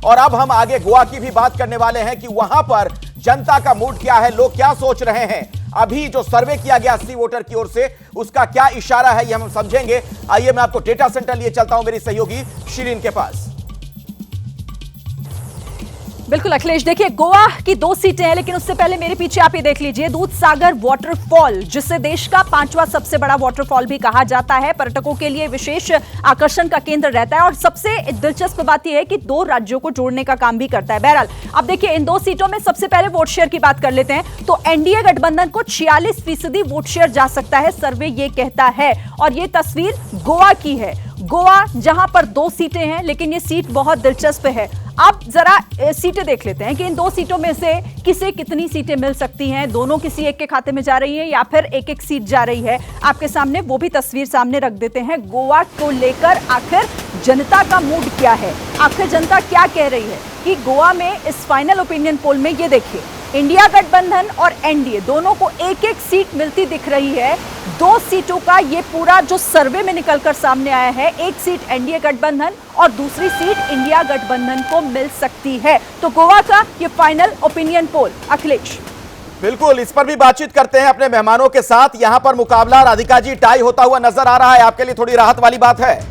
और अब हम आगे गोवा की भी बात करने वाले हैं कि वहां पर जनता का मूड क्या है, लोग क्या सोच रहे हैं। अभी जो सर्वे किया गया 80 वोटर की ओर से, उसका क्या इशारा है ये हम समझेंगे। आइए मैं आपको डेटा सेंटर लिए चलता हूं मेरी सहयोगी शिरीन के पास। बिल्कुल अखिलेश, देखिए गोवा की 2 सीटें हैं, लेकिन उससे पहले मेरे पीछे आप ये देख लीजिए दूधसागर वाटरफॉल, जिसे देश का 5वां सबसे बड़ा वाटरफॉल भी कहा जाता है, पर्यटकों के लिए विशेष आकर्षण का केंद्र रहता है और सबसे दिलचस्प बात यह है कि 2 राज्यों को जोड़ने का काम भी करता है। बहरहाल अब देखिए इन 2 सीटों में सबसे पहले वोट शेयर की बात कर लेते हैं। तो एनडीए गठबंधन को 46% वोट शेयर जा सकता है, सर्वे ये कहता है। और ये तस्वीर गोवा की है। गोवा जहां पर 2 सीटें हैं, लेकिन ये सीट बहुत दिलचस्प है। आप जरा सीटें देख लेते हैं कि इन 2 सीटों में से किसे कितनी सीटें मिल सकती हैं। दोनों किसी एक के खाते में जा रही हैं या फिर एक एक सीट जा रही है, आपके सामने वो भी तस्वीर सामने रख देते हैं। गोवा को लेकर आखिर जनता का मूड क्या है, आखिर जनता क्या कह रही है कि गोवा में इस फाइनल ओपिनियन पोल में ये देखिए इंडिया गठबंधन और एनडीए दोनों को एक एक सीट मिलती दिख रही है। 2 सीटों का ये पूरा जो सर्वे में निकलकर सामने आया है, एक सीट एनडीए गठबंधन और दूसरी सीट इंडिया गठबंधन को मिल सकती है। तो गोवा का ये फाइनल ओपिनियन पोल। अखिलेश बिल्कुल, इस पर भी बातचीत करते हैं अपने मेहमानों के साथ। यहां पर मुकाबला राधिका जी टाई होता हुआ नजर आ रहा है, आपके लिए थोड़ी राहत वाली बात है।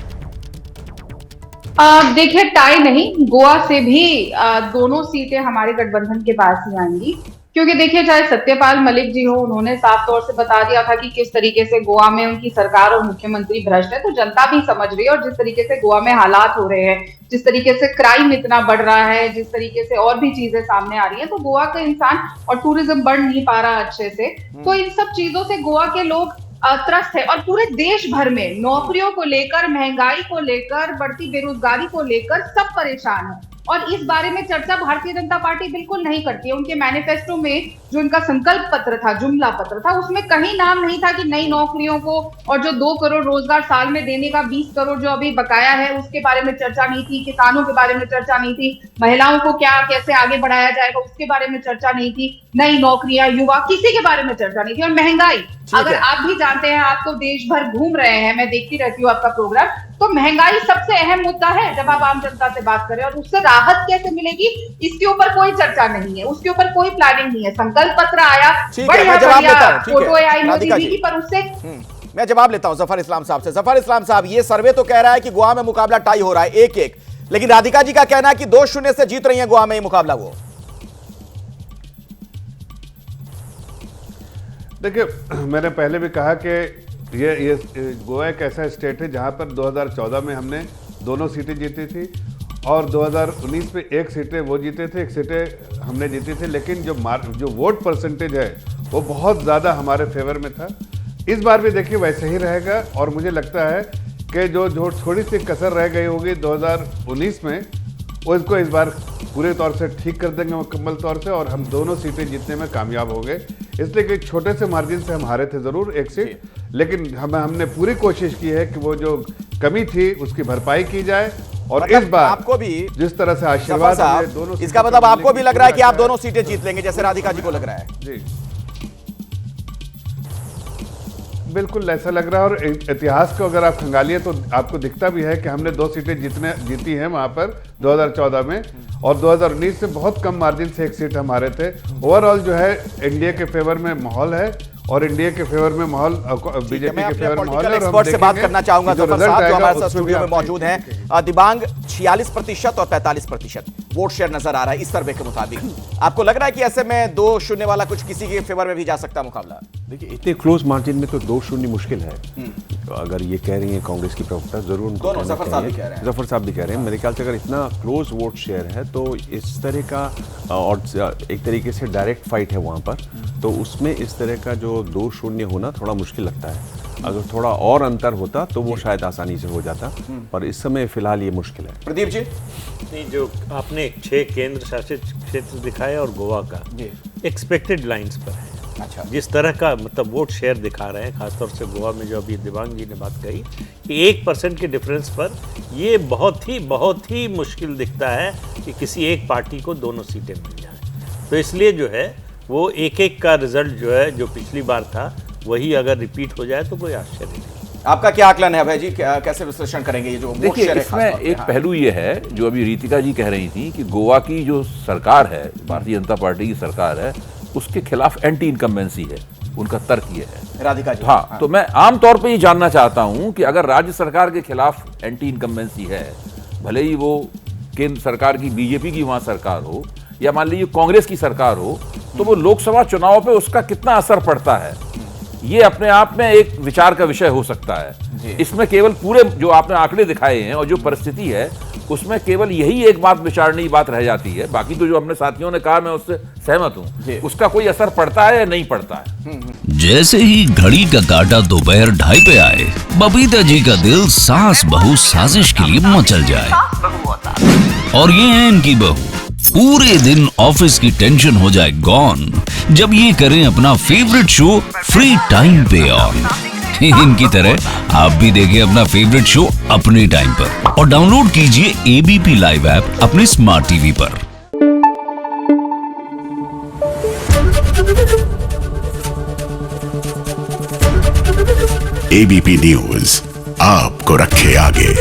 देखिए टाई नहीं, गोवा से भी दोनों सीटें हमारे गठबंधन के पास ही आएंगी, क्योंकि देखिए चाहे सत्यपाल मलिक जी हो, उन्होंने साफ तौर से बता दिया था कि किस तरीके से गोवा में उनकी सरकार और मुख्यमंत्री भ्रष्ट है। तो जनता भी समझ रही है, और जिस तरीके से गोवा में हालात हो रहे हैं, जिस तरीके से क्राइम इतना बढ़ रहा है, जिस तरीके से और भी चीजें सामने आ रही है, तो गोवा का इंसान और टूरिज्म बढ़ नहीं पा रहा अच्छे से। तो इन सब चीजों से गोवा के लोग त्रस्त है, और पूरे देश भर में नौकरियों को लेकर, महंगाई को लेकर, बढ़ती बेरोजगारी को लेकर सब परेशान है। और इस बारे में चर्चा भारतीय जनता पार्टी बिल्कुल नहीं करती है। उनके मैनिफेस्टो में जो इनका संकल्प पत्र था, जुमला पत्र था, उसमें कहीं नाम नहीं था कि नई नौकरियों को और जो 2 करोड़ रोजगार साल में देने का 20 करोड़ जो अभी बकाया है उसके बारे में चर्चा नहीं थी, किसानों के बारे में चर्चा नहीं थी, महिलाओं को क्या कैसे आगे बढ़ाया जाएगा उसके बारे में चर्चा नहीं थी, नई नौकरियां, युवा, किसी के बारे में चर्चा नहीं थी। और महंगाई, अगर आप भी जानते हैं, आप तो देश भर घूम रहे हैं, मैं देखती रहती हूँ आपका प्रोग्राम, तो महंगाई सबसे अहम मुद्दा है जब आप आम जनता से बात करें। और उससे राहत कैसे मिलेगी, इसके ऊपर कोई चर्चा नहीं है, उसके ऊपर कोई प्लानिंग नहीं है। संकल्प पत्र आया, बढ़िया बढ़िया फोटो आई मोदी जी की, पर उससे मैं जवाब लेता हूं जफर इस्लाम साहब से। जफर इस्लाम साहब, ये सर्वे तो कह रहा है कि गोवा में मुकाबला टाई हो रहा है 1-1, लेकिन राधिका जी का कहना है कि 2-0 से जीत रही है गोवा में ये मुकाबला। वो देखिए, मैंने पहले भी कहा कि ये गोवा एक ऐसा स्टेट है जहां पर 2014 में हमने दोनों सीटें जीती थी, और 2019 में 1 सीटें वो जीते थे, 1 सीटें हमने जीती थी। लेकिन जो वोट परसेंटेज है वो बहुत ज़्यादा हमारे फेवर में था। इस बार भी देखिए वैसे ही रहेगा, और मुझे लगता है कि जो थोड़ी सी कसर रह गई होगी 2019 में, वो इसको इस बार पूरे तौर से ठीक कर देंगे मुकम्मल तौर से, और हम दोनों सीटें जीतने में कामयाब हो गए। इसलिए कि छोटे से मार्जिन से हम हारे थे ज़रूर 1 सीट, लेकिन हमने पूरी कोशिश की है कि वो जो कमी थी उसकी भरपाई की जाए। और मतलब इस बार आपको भी जिस तरह से आशीर्वाद दोनों, इसका मतलब आपको भी लग रहा है कि आप दोनों सीटें जीत लेंगे, जैसे राधिका जी को लग रहा है। जी बिल्कुल ऐसा लग रहा है। और इतिहास को अगर आप खंगालिए तो आपको दिखता भी है कि हमने 2 सीटें जीती हैं वहां पर 2014 में, और 2019 में बहुत कम मार्जिन से 1 सीट हमारे थे। ओवरऑल जो है एनडीए के फेवर में माहौल है, और एनडीए के फेवर में माहौल, बीजेपी के फेवर में माहौल है। एक्सपर्ट से बात करना चाहूंगा जफर साहब, जो हमारे साथ स्टूडियो में मौजूद हैं। दिबांग 46% और 45% वोट शेयर नजर आ रहा है इस सर्वे के मुताबिक। आपको लग रहा है कि ऐसे में 2-0 वाला कुछ किसी के फेवर में भी जा सकता है मुकाबला? देखिए, इतने क्लोज मार्जिन में तो 2-0 मुश्किल है। तो अगर ये कह रही है कांग्रेस की प्रवक्ता, जरूर उनको दोनों जफर साहब भी कह रहे हैं, जफर साहब भी कह रहे हैं। मेरे ख्याल से अगर इतना क्लोज वोट शेयर है तो इस तरह का, और एक तरीके से डायरेक्ट फाइट है वहां पर, तो उसमें इस तरह का जो 2-0 होना थोड़ा मुश्किल लगता है। अगर थोड़ा और अंतर होता तो वो शायद आसानी से हो जाता, पर इस समय फिलहाल ये मुश्किल है। प्रदीप जी, नहीं, जो आपने 6 केंद्र शासित क्षेत्र दिखाया और गोवा का एक्सपेक्टेड लाइंस पर है। अच्छा, जिस तरह का मतलब वोट शेयर दिखा रहे हैं, खासतौर से गोवा में जो अभी दिबांग जी ने बात कही कि 1% के डिफरेंस पर ये बहुत ही मुश्किल दिखता है कि किसी एक पार्टी को दोनों सीटें मिल जाएं। तो इसलिए जो है वो 1-1 का रिजल्ट जो है, जो पिछली बार था, वही अगर रिपीट हो जाए तो कोई आश्चर्य नहीं। आपका क्या आकलन है अभय जी, कैसे विश्लेषण करेंगे ये जो वोट देखिए, शेयर है इसमें खास तौर पे? एक हाँ। पहलू ये है जो अभी रीतिका जी कह रही थी कि गोवा की जो सरकार है, भारतीय जनता पार्टी की सरकार है, उसके खिलाफ एंटी इनकम्बेंसी है, उनका तर्क ये है। राधिका जी, हाँ, तो मैं आमतौर पे ये जानना चाहता हूं कि अगर राज्य सरकार के खिलाफ एंटी इनकम्बेंसी है, भले ही वो केंद्र सरकार की, बीजेपी की वहां सरकार हो या मान लीजिए कांग्रेस की सरकार हो, तो वो लोकसभा चुनाव पे उसका कितना असर पड़ता है, ये अपने आप में एक विचार का विषय हो सकता है। इसमें केवल पूरे जो आपने आंकड़े दिखाए हैं और जो परिस्थिति है, उसमें केवल यही एक बात विचारने की बात रह जाती है। बाकी तो जो अपने साथियों ने कहा, मैं उससे सहमत हूं, उसका कोई असर पड़ता है या नहीं पड़ता है। जैसे ही घड़ी का काटा दोपहर 2:30 पे आए, बबीता जी का दिल सास बहू साजिश के लिए मचल जाए। और ये है इनकी बहू, पूरे दिन ऑफिस की टेंशन हो जाए गॉन जब ये करें अपना फेवरेट शो फ्री टाइम पे ऑन। इनकी तरह आप भी देखिए अपना फेवरेट शो अपने टाइम पर और डाउनलोड कीजिए एबीपी लाइव ऐप अपने स्मार्ट टीवी पर। एबीपी न्यूज आपको रखे आगे।